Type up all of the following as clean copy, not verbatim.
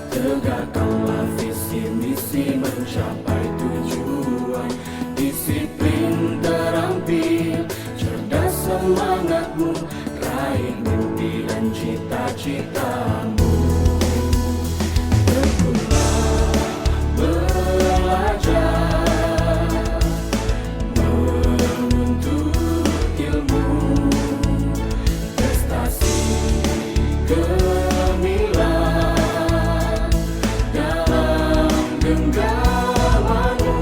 Tegakkanlah visi misi mencapai tujuan. Disiplin terampil, cerdas semangatmu, raih mimpi dan cita-citamu. Tekunlah belajar, menuntut ilmu, prestasi gemilang dalam genggamanmu.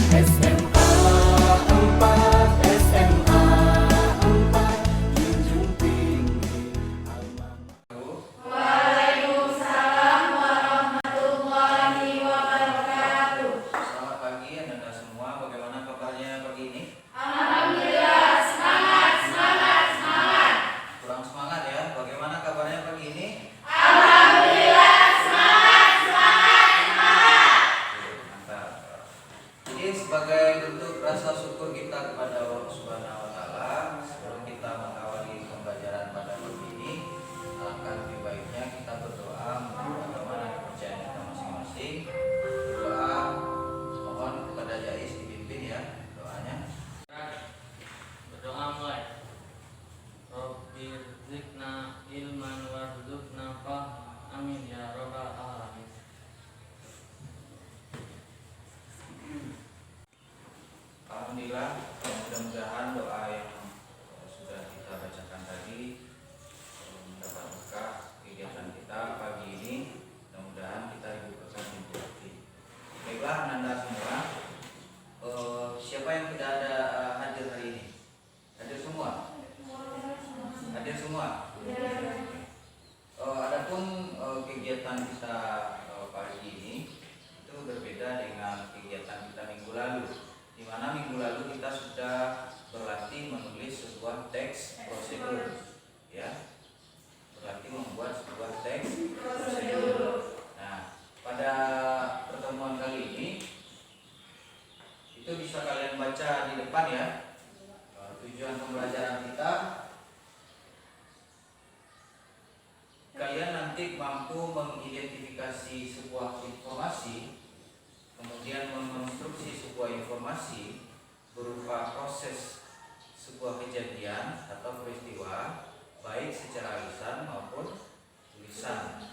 SMA 4, SMA 4, junjung tinggi alma. Waalaikumsalam warahmatullahi wabarakatuh. Selamat pagi Anda semua, bagaimana kabarnya pagi ini? Alhamdulillah, semangat, semangat, semangat. Kurang semangat ya, bagaimana kabarnya pagi ini? Alhamdulillah, semangat, semangat, semangat. Mantap. Jadi sebagai bentuk rasa syukur kita kepada Allah Subhanahu wa Ta'ala, sebelum kita mengawali pembelajaran pada pagi ini, alangkah lebih baiknya kita berdoa bagaimana kepercayaan kita masing-masing. Berdoa, mohon kepada Jais dipimpin ya doanya. Berdoa mulai. Rabbi rizqna ilman warzuqna fahma. Amin ya rabbal alamin. Alhamdulillah, mudah-mudahan doa yang sudah kita bacakan tadi mendapat berkah kegiatan kita pagi ini. Mudah-mudahan kita dibukakan pintu hati. Baiklah, Anda semua, siapa yang tidak ada hadir hari ini? Hadir semua? Hadir semua? Adapun kegiatan kita pagi ini itu berbeda dengan kegiatan kita minggu lalu, di mana minggu lalu kita sudah berlatih menulis sebuah teks prosedur, ya, berlatih membuat sebuah teks prosedur. Nah, pada pertemuan kali ini itu bisa kalian baca di depan ya. Tujuan pembelajaran kita, kalian nanti mampu mengidentifikasi sebuah informasi, kemudian mengonstruksi sebuah informasi berupa proses sebuah kejadian atau peristiwa, baik secara lisan maupun tulisan.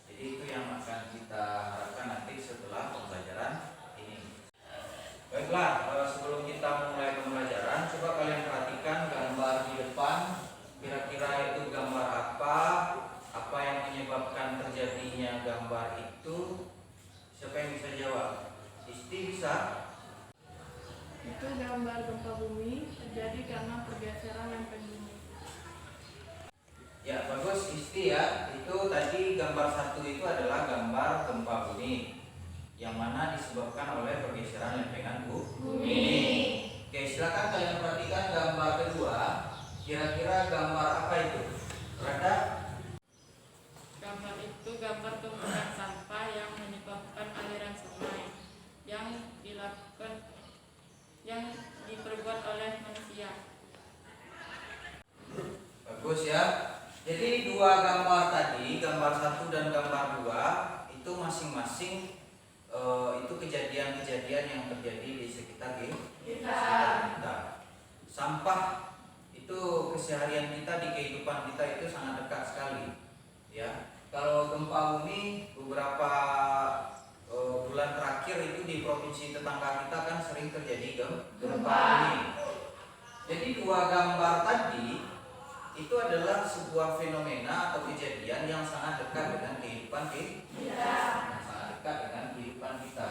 Jadi itu yang akan kita harapkan nanti setelah pembelajaran ini. Baiklah, sebelum kita memulai pembelajaran, coba kalian perhatikan gambar di depan. Kira-kira itu gambar apa? Apa yang menyebabkan terjadinya gambar itu? Siapa yang bisa jawab? Isti bisa? Itu gambar gempa bumi terjadi karena pergeseran lempeng bumi. Ya, bagus Isti ya. Itu tadi gambar satu itu adalah gambar gempa bumi yang mana disebabkan oleh pergeseran lempengan bumi. Oke, silakan kalian perhatikan gambar kedua. Kira-kira gambar apa itu? Rada? Gambar itu gambar tumpukan sampah yang menyebabkan aliran sungai yang diperbuat oleh manusia. Bagus ya. Jadi dua gambar tadi, gambar satu dan gambar dua, itu masing-masing itu kejadian-kejadian yang terjadi di sekitar kita. Sampah itu keseharian kita, di kehidupan kita itu sangat dekat sekali. Ya, kalau gempa bumi beberapa bulan terakhir itu di provinsi tetangga kita kan sering terjadi gempa bumi. Jadi dua gambar tadi itu adalah sebuah fenomena atau kejadian yang sangat dekat dengan kehidupan kita. Sangat dekat dengan kehidupan kita.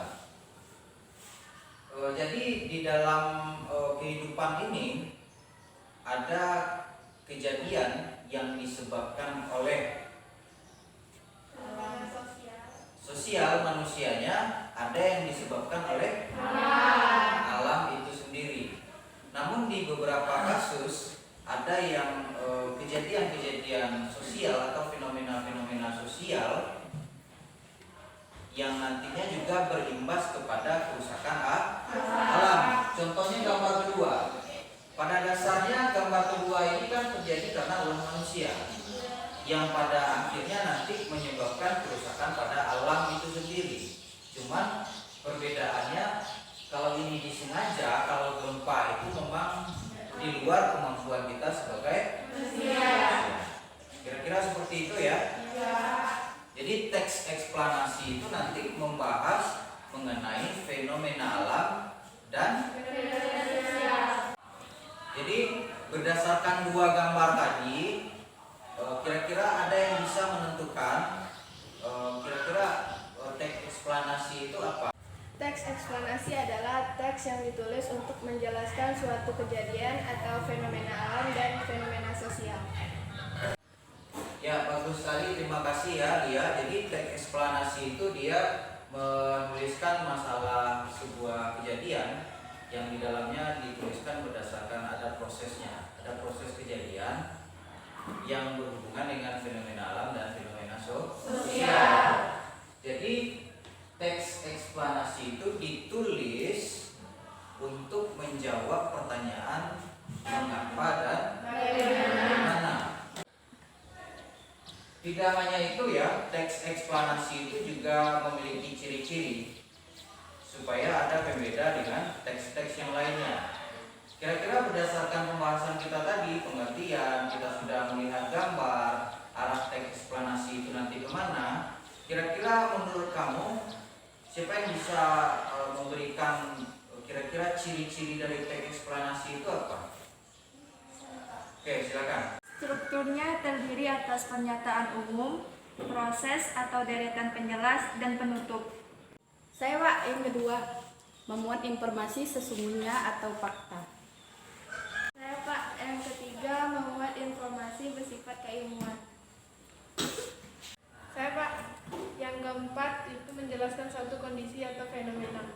Jadi di dalam kehidupan ini ada kejadian yang disebabkan oleh sosial manusianya, ada yang disebabkan oleh alam itu sendiri. Namun di beberapa kasus ada yang kejadian-kejadian sosial atau fenomena-fenomena sosial yang nantinya juga berimbas kepada kerusakan alam. Contohnya gambar kedua. Pada dasarnya gambar kedua ini kan terjadi karena ulah manusia yang pada akhirnya nanti menyebabkan kerusakan pada alam itu sendiri. Cuman perbedaannya kalau ini disengaja, kalau gempa itu memang di luar kemampuan kita sebagai manusia. Kira-kira seperti itu ya. Jadi teks eksplanasi itu nanti membahas mengenai fenomena alam dan jadi berdasarkan dua gambar tadi, kira-kira ada yang bisa menentukan kira-kira teks eksplanasi itu apa? Teks eksplanasi adalah teks yang ditulis untuk menjelaskan suatu kejadian atau fenomena alam dan fenomena sosial. Ya, bagus sekali, terima kasih ya Lia. Jadi teks eksplanasi itu dia menuliskan masalah sebuah kejadian yang di dalamnya dituliskan berdasarkan ada prosesnya, ada proses kejadian yang berhubungan dengan fenomena alam dan fenomena sosial. Jadi teks eksplanasi itu ditulis untuk menjawab pertanyaan mengapa dan bagaimana. Tidak hanya itu ya, teks eksplanasi itu juga memiliki ciri-ciri supaya ada pembeda dengan teks-teks yang lainnya. Kira-kira berdasarkan pembahasan kita tadi, pengertian, kita sudah melihat gambar, arah teks eksplanasi itu nanti kemana. Kira-kira menurut kamu, siapa yang bisa memberikan kira-kira ciri-ciri dari teks eksplanasi itu apa? Oke, silakan. Strukturnya terdiri atas pernyataan umum, proses atau deretan penjelas, dan penutup. Saya Pak, yang kedua, memuat informasi sesungguhnya atau fakta. Saya Pak, yang ketiga, memuat informasi bersifat keilmuan. Saya Pak, yang keempat itu menjelaskan suatu kondisi atau fenomena.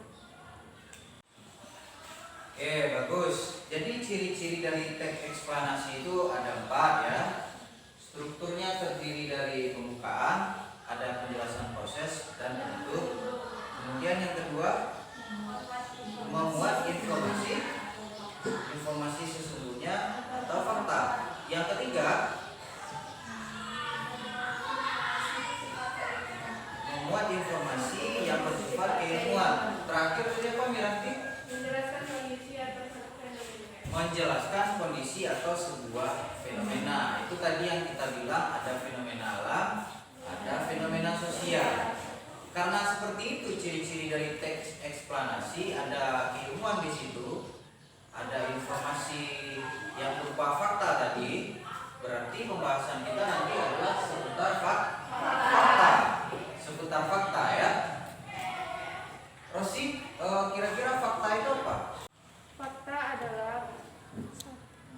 Oke, bagus. Jadi ciri-ciri dari teks eksplanasi itu ada 4 ya. Strukturnya terdiri dari pembukaan, ada penjelasan proses dan penutup. Kemudian yang kedua, memuat informasi sesungguhnya atau fakta. Yang ketiga, memuat informasi yang bersifat keilmuan. Terakhir siapa Miranti? Menjelaskan kondisi atau sebuah fenomena. Itu tadi yang kita bilang ada fenomena alam, ada fenomena sosial. Karena seperti itu ciri-ciri dari teks eksplanasi, ada keilmuan di situ, ada informasi yang berupa fakta tadi. Berarti pembahasan kita nanti adalah seputar fakta. Seputar fakta ya. Rosi, kira-kira fakta itu apa? Fakta adalah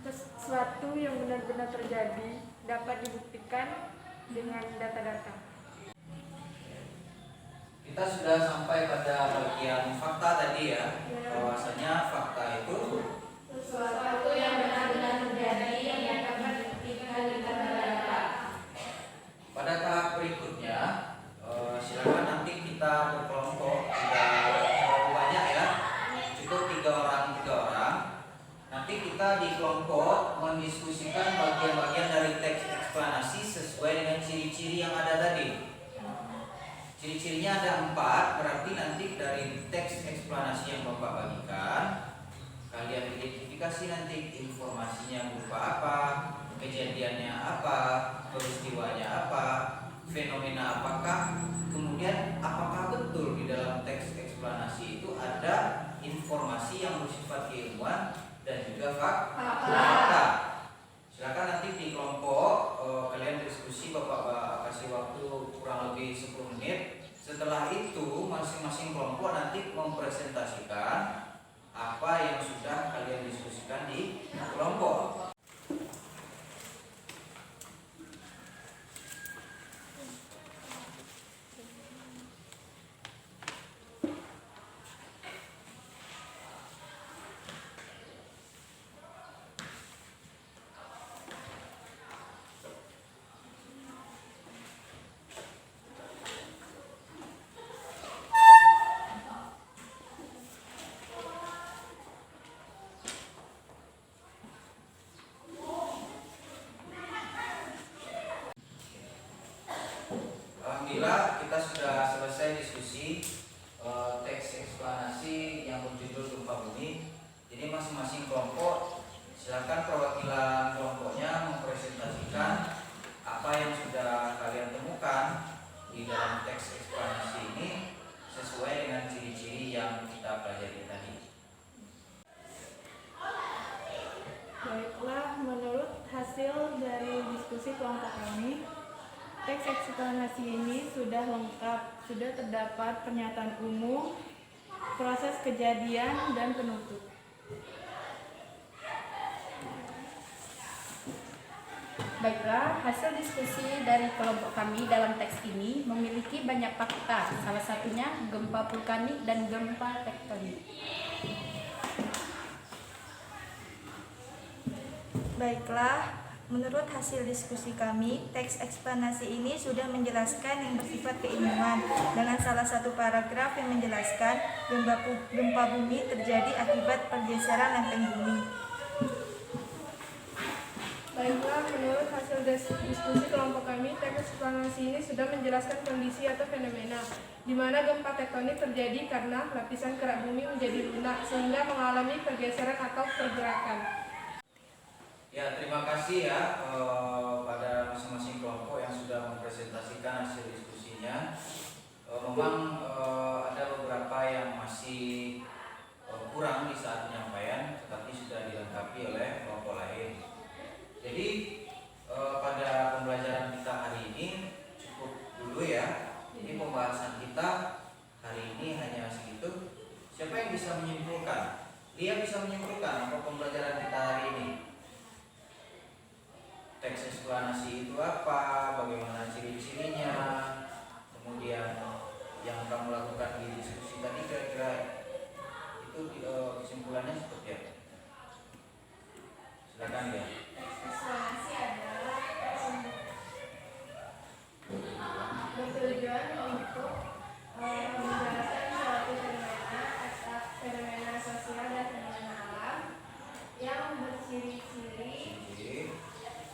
sesuatu yang benar-benar terjadi, dapat dibuktikan dengan data-data. Kita sudah sampai pada bagian fakta tadi ya. Bahwasanya fakta itu Sesuatu yang benar-benar terjadi yang dapat dibuktikan dengan data. pada tahap berikutnya silakan nanti kita berkelompok, tidak terlalu banyak ya, cukup 3 orang. Nanti kita di kelompok mendiskusikan bagian-bagian dari teks eksplanasi sesuai dengan ciri-ciri yang ada tadi. Ciri-cirinya ada 4, berarti nanti dari teks eksplanasi yang Bapak bagikan, kalian identifikasi nanti informasinya berupa apa, kejadiannya apa, peristiwanya apa, fenomena apakah, kemudian apakah betul di dalam teks eksplanasi itu ada informasi yang bersifat keilmuan dan juga fakta. Silakan nanti di kelompok kalian diskusi, Bapak kasih waktu kurang lebih 10 menit. Setelah itu masing-masing kelompok nanti mempresentasikan apa yang sudah kalian diskusikan di kelompok. Alhamdulillah kita sudah selesai diskusi teks eksplanasi yang berjudul gempa bumi. Jadi masing-masing kelompok silakan perwakilan kelompoknya mempresentasikan apa yang sudah kalian temukan di dalam teks eksplanasi ini sesuai dengan ciri-ciri yang kita pelajari tadi. Baiklah, menurut hasil dari diskusi kelompok kami, teks eksplanasi ini sudah lengkap, sudah terdapat pernyataan umum, proses kejadian, dan penutup. Baiklah, hasil diskusi dari kelompok kami dalam teks ini memiliki banyak fakta, salah satunya gempa vulkanik dan gempa tektonik. Baiklah, menurut hasil diskusi kami, teks eksplanasi ini sudah menjelaskan yang bersifat keilmuan dengan salah satu paragraf yang menjelaskan gempa bumi terjadi akibat pergeseran lempeng bumi. Baiklah, menurut hasil diskusi kelompok kami, teks eksplanasi ini sudah menjelaskan kondisi atau fenomena di mana gempa tektonik terjadi karena lapisan kerak bumi menjadi lunak sehingga mengalami pergeseran atau pergerakan. Ya, terima kasih ya pada masing-masing kelompok yang sudah mempresentasikan hasil diskusinya. Memang ada beberapa yang masih kurang di saat penyampaian, tetapi sudah dilengkapi oleh kelompok lain. Jadi pada pembelajaran kita hari ini cukup dulu ya. Jadi pembahasan kita hari ini hanya segitu. Siapa yang bisa menyimpulkan? Dia bisa menyimpulkan apa pembelajaran kita hari ini? Teks eksplanasi itu apa, bagaimana ciri-cirinya, kemudian yang kamu lakukan di diskusi tadi kira-kira itu kesimpulannya seperti apa? Silakan ya. Eksplanasi adalah bertujuan untuk menjelaskan suatu fenomena sosial dan fenomena alam yang berciri-ciri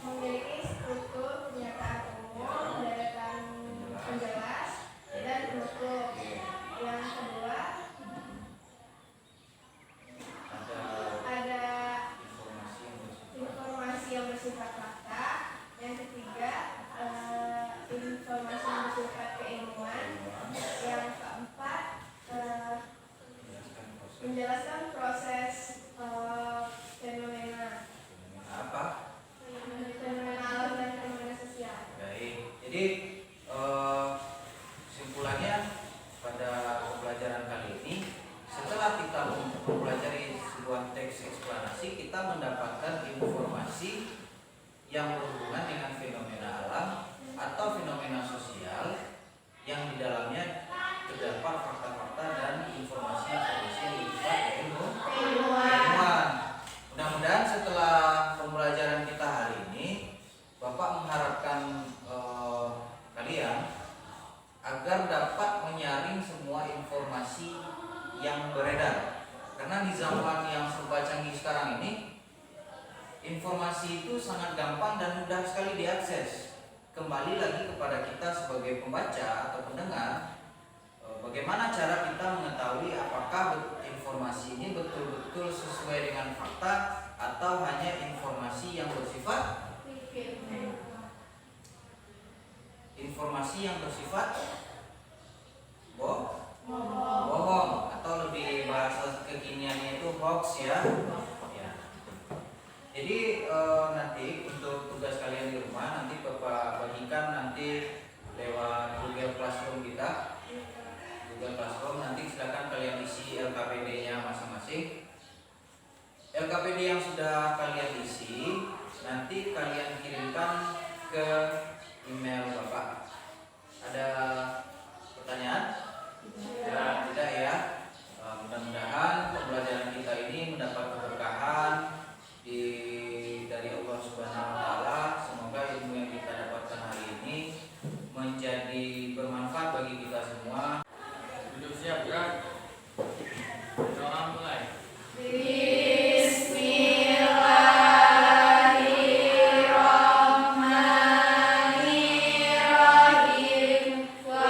memiliki struktur pernyataan umum, deretan penjelas, dan penutup. Yang kedua, ada informasi yang bersifat fakta. Yang ketiga, informasi yang bersifat keilmuan. Yang keempat, menjelaskan proses fenomena Apa? fenomena alam dan fenomena sosial. Baik. Jadi kesimpulannya pada pembelajaran kali ini, setelah kita mempelajari sebuah teks eksplanasi, kita mendapatkan informasi yang berhubungan dengan fenomena alam atau fenomena sosial yang di dalamnya terdapat fakta-fakta dan informasi-informasi yang bersifat keilmuan. Mudah-mudahan setelah pembelajaran kita hari ini, Bapak mengharapkan kalian agar dapat menyaring semua informasi yang beredar. Karena di zaman yang serba canggih sekarang ini, informasi itu sangat gampang dan mudah sekali diakses. Kembali lagi kepada kita sebagai pembaca atau pendengar, bagaimana cara kita mengetahui apakah informasi ini betul-betul sesuai dengan fakta atau hanya informasi yang bersifat bohong atau lebih bahasa kekiniannya itu hoax ya. Jadi nanti untuk tugas kalian di rumah nanti Bapak bagikan nanti lewat Google Classroom kita. Google Classroom nanti silakan kalian isi LKPD-nya masing-masing. LKPD yang sudah kalian isi nanti kalian kirimkan ke email Bapak. Ada pertanyaan? Ya, tidak ya. Mudah-mudahan pembelajaran kita ini mendapat keberkahan dari Allah Subhanahu wa taala. Semoga ilmu yang kita dapatkan hari ini menjadi bermanfaat bagi kita semua. Duduk siap, gerak. Doa mulai. Bismillahirrahmanirrahim. Wa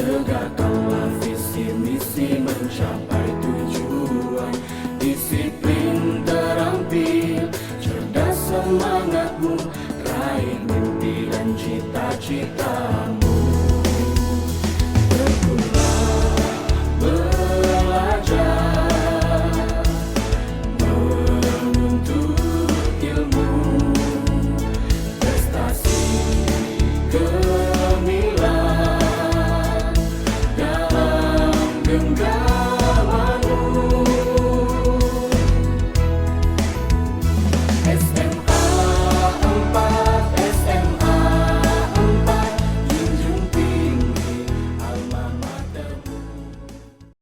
Tegakkanlah visi misi mencapai tujuan. Disiplin terampil, cerdas semangatmu, raih mimpi dan cita-citamu.